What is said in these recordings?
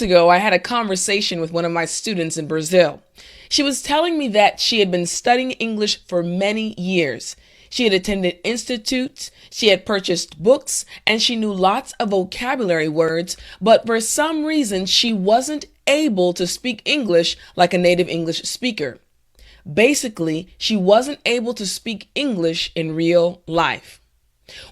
Ago, I had a conversation with one of my students in Brazil. She was telling me that she had been studying English for many years. She had attended institutes, she had purchased books, and she knew lots of vocabulary words, but for some reason she wasn't able to speak English like a native English speaker. Basically, she wasn't able to speak English in real life.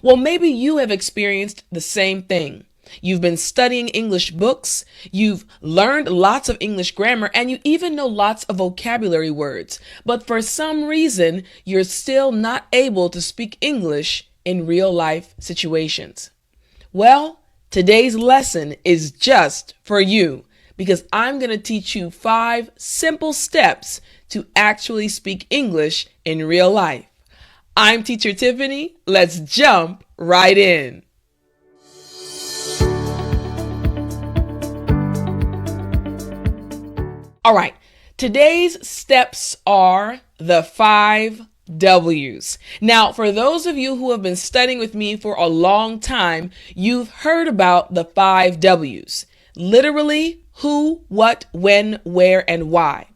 Well, maybe you have experienced the same thing. You've been studying English books, you've learned lots of English grammar, and you even know lots of vocabulary words. But for some reason, you're still not able to speak English in real life situations. Well, today's lesson is just for you because I'm going to teach you 5 simple steps to actually speak English in real life. I'm Teacher Tiffany. Let's jump right in. All right, today's steps are the 5 W's. Now, for those of you who have been studying with me for a long time, you've heard about the 5 W's. Literally, who, what, when, where, and why.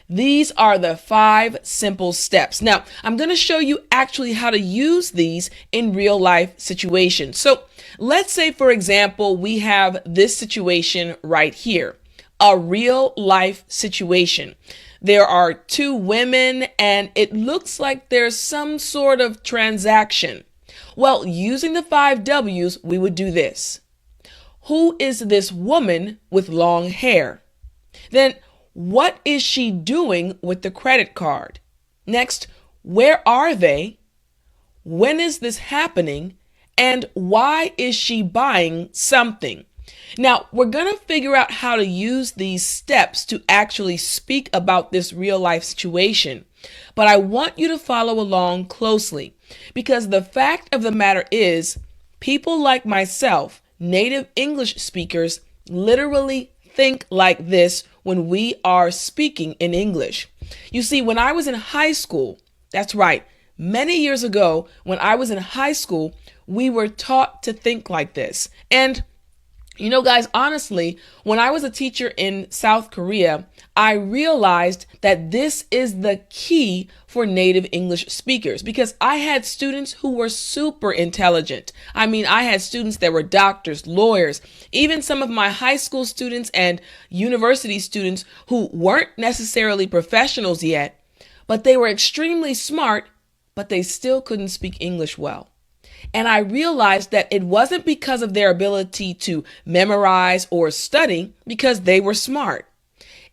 These are the 5 simple steps. Now, I'm going to show you actually how to use these in real life situations. So let's say, for example, we have this situation right here. A real life situation. There are 2 women and it looks like there's some sort of transaction. Well, using the 5 W's, we would do this. Who is this woman with long hair? Then, what is she doing with the credit card? Next, where are they? When is this happening? And why is she buying something? Now, we're going to figure out how to use these steps to actually speak about this real life situation. But I want you to follow along closely because the fact of the matter is, people like myself, native English speakers, literally think like this when we are speaking in English. You see, when I was in high school, that's right, many years ago, when I was in high school, we were taught to think like this. And you know, guys, honestly, when I was a teacher in South Korea, I realized that this is the key for native English speakers because I had students who were super intelligent. I mean, I had students that were doctors, lawyers, even some of my high school students and university students who weren't necessarily professionals yet, but they were extremely smart, but they still couldn't speak English well. And I realized that it wasn't because of their ability to memorize or study, because they were smart.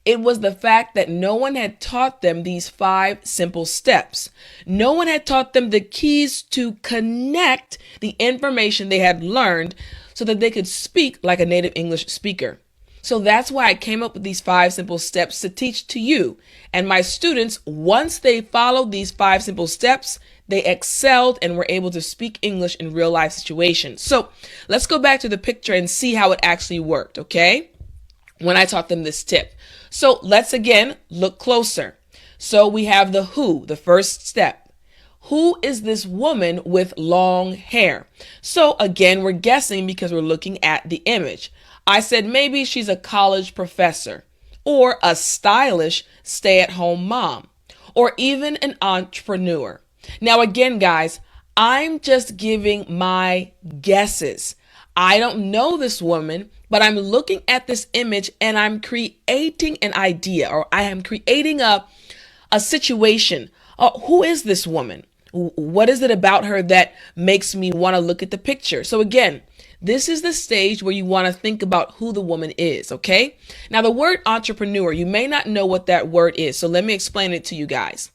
It was the fact that no one had taught them these 5 simple steps. No one had taught them the keys to connect the information they had learned so that they could speak like a native English speaker. So that's why I came up with these 5 simple steps to teach to you. And my students, once they followed these 5 simple steps, they excelled and were able to speak English in real life situations. So let's go back to the picture and see how it actually worked, okay? When I taught them this tip. So let's again look closer. So we have the who, the first step. Who is this woman with long hair? So again, we're guessing because we're looking at the image. I said maybe she's a college professor or a stylish stay-at-home mom or even an entrepreneur. Now, again, guys, I'm just giving my guesses. I don't know this woman, but I'm looking at this image and I'm creating an idea or I am creating a situation. Who is this woman? What is it about her that makes me want to look at the picture? So again, this is the stage where you want to think about who the woman is, okay? Now, the word entrepreneur, you may not know what that word is, so let me explain it to you guys.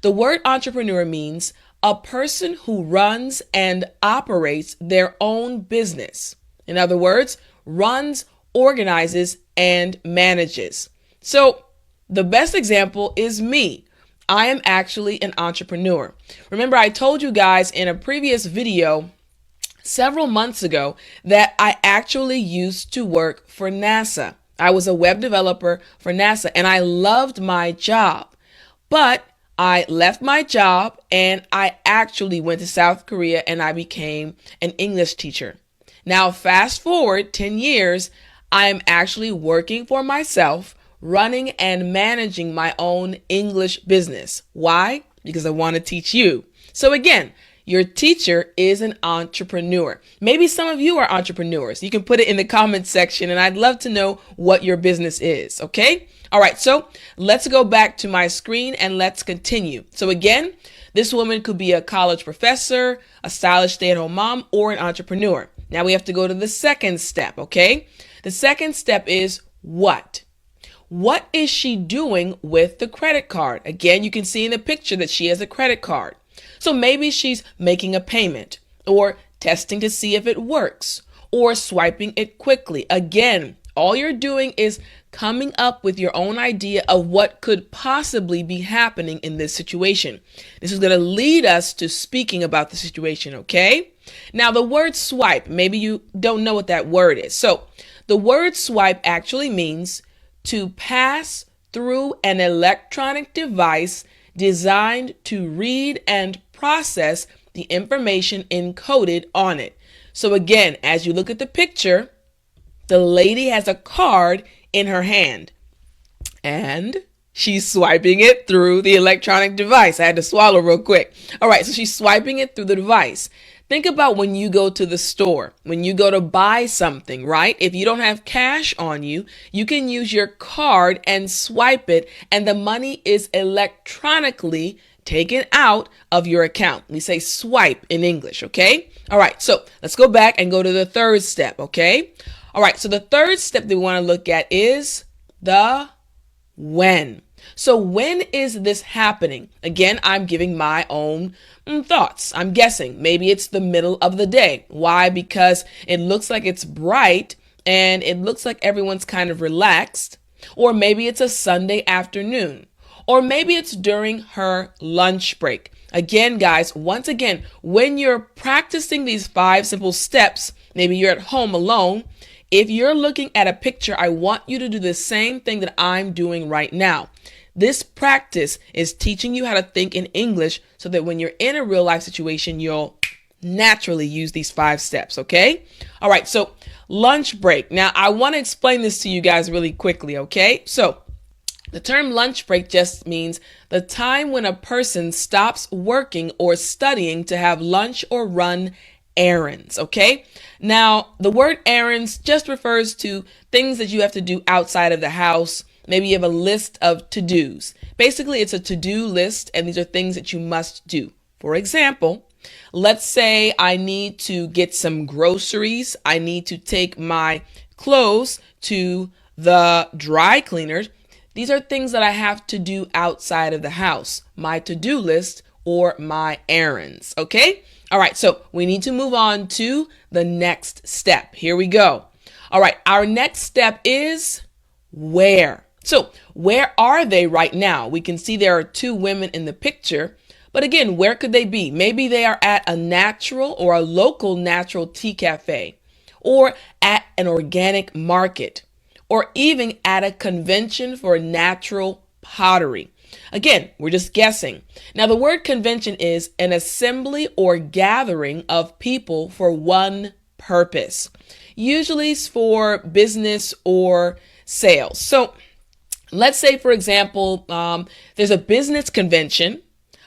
The word entrepreneur means a person who runs and operates their own business. In other words, runs, organizes, and manages. So the best example is me. I am actually an entrepreneur. Remember, I told you guys in a previous video several months ago that I actually used to work for NASA. I was a web developer for NASA and I loved my job. But I left my job and I actually went to South Korea and I became an English teacher. Now, fast forward 10 years, I'm actually working for myself, running and managing my own English business. Why? Because I want to teach you. So again, your teacher is an entrepreneur. Maybe some of you are entrepreneurs. You can put it in the comments section, and I'd love to know what your business is, okay? All right, so let's go back to my screen and let's continue. So again, this woman could be a college professor, a stylish stay-at-home mom, or an entrepreneur. Now we have to go to the second step, okay? The second step is what? What is she doing with the credit card? Again, you can see in the picture that she has a credit card. So maybe she's making a payment or testing to see if it works or swiping it quickly. Again, all you're doing is coming up with your own idea of what could possibly be happening in this situation. This is going to lead us to speaking about the situation, okay? Now, the word swipe, maybe you don't know what that word is. So the word swipe actually means to pass through an electronic device designed to read and process the information encoded on it. So again, as you look at the picture, the lady has a card in her hand and she's swiping it through the electronic device. I had to swallow real quick. All right, so she's swiping it through the device. Think about when you go to the store, when you go to buy something, right? If you don't have cash on you, you can use your card and swipe it, and the money is electronically taken out of your account. We say swipe in English, okay? All right, so let's go back and go to the third step, okay? All right, so the third step that we want to look at is the when. So when is this happening? Again, I'm giving my own thoughts. I'm guessing maybe it's the middle of the day. Why? Because it looks like it's bright and it looks like everyone's kind of relaxed. Or maybe it's a Sunday afternoon. Or maybe it's during her lunch break. Again, guys, once again, when you're practicing these 5 simple steps, maybe you're at home alone. If you're looking at a picture, I want you to do the same thing that I'm doing right now. This practice is teaching you how to think in English so that when you're in a real life situation, you'll naturally use these 5 steps, okay? All right, so lunch break. Now, I want to explain this to you guys really quickly, okay? So the term lunch break just means the time when a person stops working or studying to have lunch or run errands, okay? Now, the word errands just refers to things that you have to do outside of the house. Maybe you have a list of to-dos. Basically, it's a to-do list, and these are things that you must do. For example, let's say I need to get some groceries. I need to take my clothes to the dry cleaners. These are things that I have to do outside of the house, my to-do list or my errands, okay? All right, so we need to move on to the next step. Here we go. All right, our next step is where. So where are they right now? We can see there are 2 women in the picture, but again, where could they be? Maybe they are at a natural or a local natural tea cafe, or at an organic market, or even at a convention for natural pottery. Again, we're just guessing. Now, the word convention is an assembly or gathering of people for one purpose. Usually it's for business or sales. So let's say, for example, there's a business convention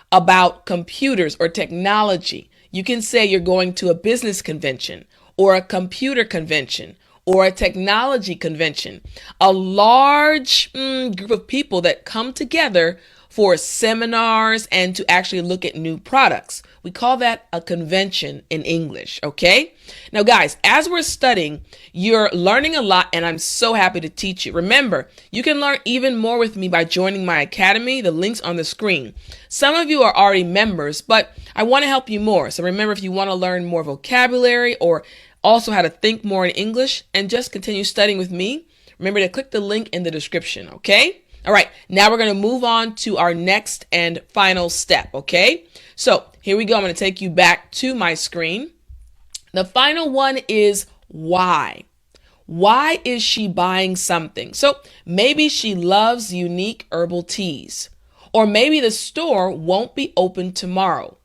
about computers or technology. You can say you're going to a business convention or a computer convention or a technology convention, a large group of people that come together for seminars and to actually look at new products. We call that a convention in English, okay? Now, guys, as we're studying, you're learning a lot, and I'm so happy to teach you. Remember, you can learn even more with me by joining my academy. The link's on the screen. Some of you are already members, but I want to help you more. So remember, if you want to learn more vocabulary or also how to think more in English and just continue studying with me, remember to click the link in the description, okay? All right, now we're going to move on to our next and final step, okay? So here we go. I'm going to take you back to my screen. The final one is why. Why is she buying something? So maybe she loves unique herbal teas, or maybe the store won't be open tomorrow,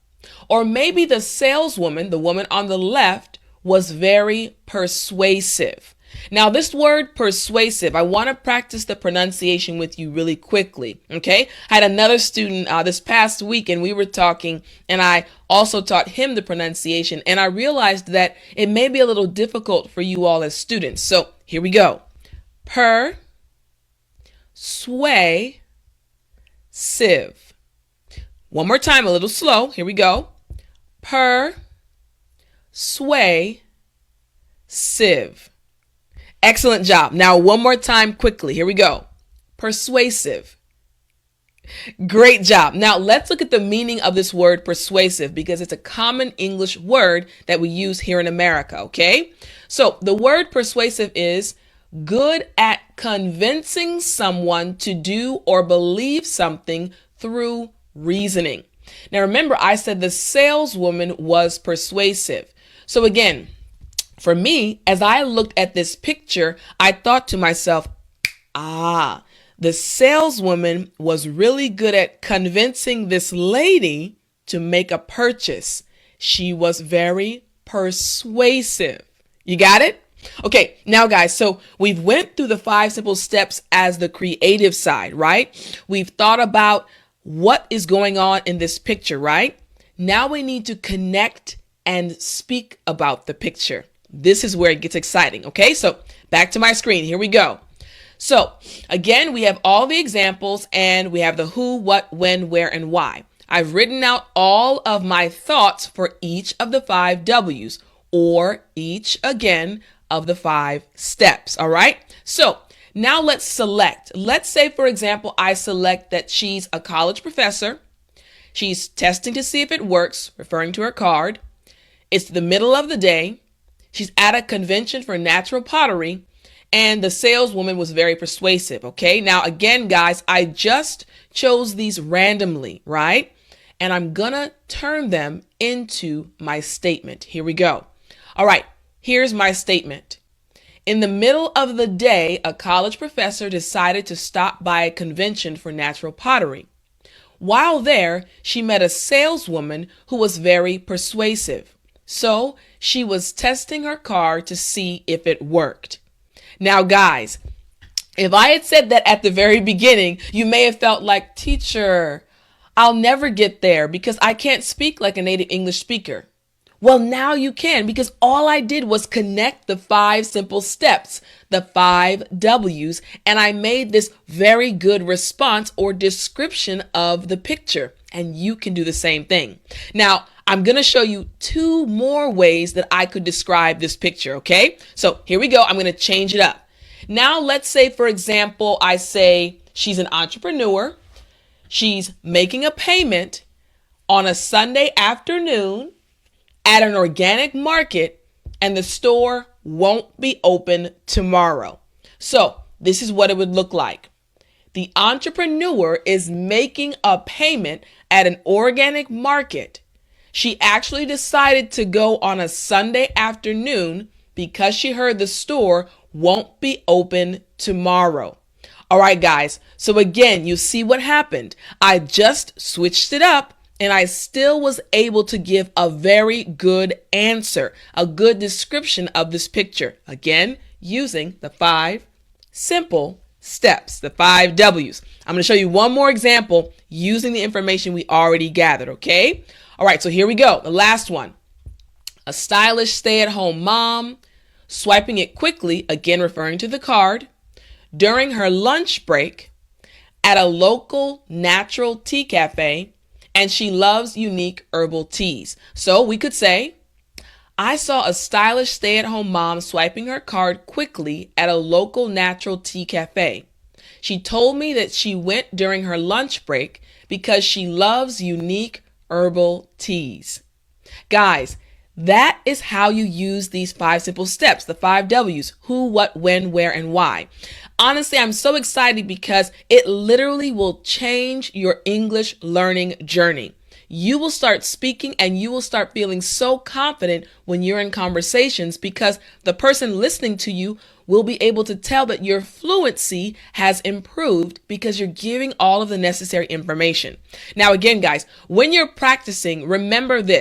or maybe the saleswoman, the woman on the left, was very persuasive. Now, this word persuasive, I want to practice the pronunciation with you really quickly. Okay. I had another student this past week and we were talking and I also taught him the pronunciation and I realized that it may be a little difficult for you all as students. So here we go. Persuasive. One more time, a little slow. Here we go. Persuasive. Excellent job. Now, one more time quickly. Here we go. Persuasive. Great job. Now, let's look at the meaning of this word persuasive because it's a common English word that we use here in America, okay? So, the word persuasive is good at convincing someone to do or believe something through reasoning. Now, remember, I said the saleswoman was persuasive. So, again, for me, as I looked at this picture, I thought to myself, the saleswoman was really good at convincing this lady to make a purchase. She was very persuasive. You got it? Okay, now guys, so we've went through the 5 simple steps as the creative side, right? We've thought about what is going on in this picture, right? Now we need to connect and speak about the picture. This is where it gets exciting. Okay, so back to my screen. Here we go. So again, we have all the examples and we have the who, what, when, where, and why. I've written out all of my thoughts for each of the 5 W's or each again of the 5 steps. All right. So now let's select. Let's say, for example, I select that she's a college professor. She's testing to see if it works, referring to her card. It's the middle of the day. She's at a convention for natural pottery, and the saleswoman was very persuasive. Okay, now again, guys, I just chose these randomly, right? And I'm gonna turn them into my statement. Here we go. All right, here's my statement. In the middle of the day, a college professor decided to stop by a convention for natural pottery. While there, she met a saleswoman who was very persuasive. So she was testing her car to see if it worked. Now, guys, if I had said that at the very beginning, you may have felt like, teacher, I'll never get there because I can't speak like a native English speaker. Well, now you can because all I did was connect the 5 simple steps, the 5 W's, and I made this very good response or description of the picture. And you can do the same thing. Now, I'm going to show you 2 more ways that I could describe this picture, okay? So here we go. I'm going to change it up. Now, let's say, for example, I say she's an entrepreneur. She's making a payment on a Sunday afternoon at an organic market, and the store won't be open tomorrow. So this is what it would look like. The entrepreneur is making a payment at an organic market. She actually decided to go on a Sunday afternoon because she heard the store won't be open tomorrow. All right, guys. So again, you see what happened. I just switched it up and I still was able to give a very good answer, a good description of this picture. Again, using the 5 simple steps, the 5 W's. I'm going to show you one more example using the information we already gathered, okay? All right, so here we go. The last one. A stylish stay-at-home mom, swiping it quickly, again referring to the card, during her lunch break at a local natural tea cafe, and she loves unique herbal teas. So we could say, I saw a stylish stay-at-home mom swiping her card quickly at a local natural tea cafe. She told me that she went during her lunch break because she loves unique herbal teas. Guys, that is how you use these 5 simple steps, the 5 W's, who, what, when, where, and why. Honestly, I'm so excited because it literally will change your English learning journey. You will start speaking and you will start feeling so confident when you're in conversations because the person listening to you will be able to tell that your fluency has improved because you're giving all of the necessary information. Now, again, guys, when you're practicing, remember this.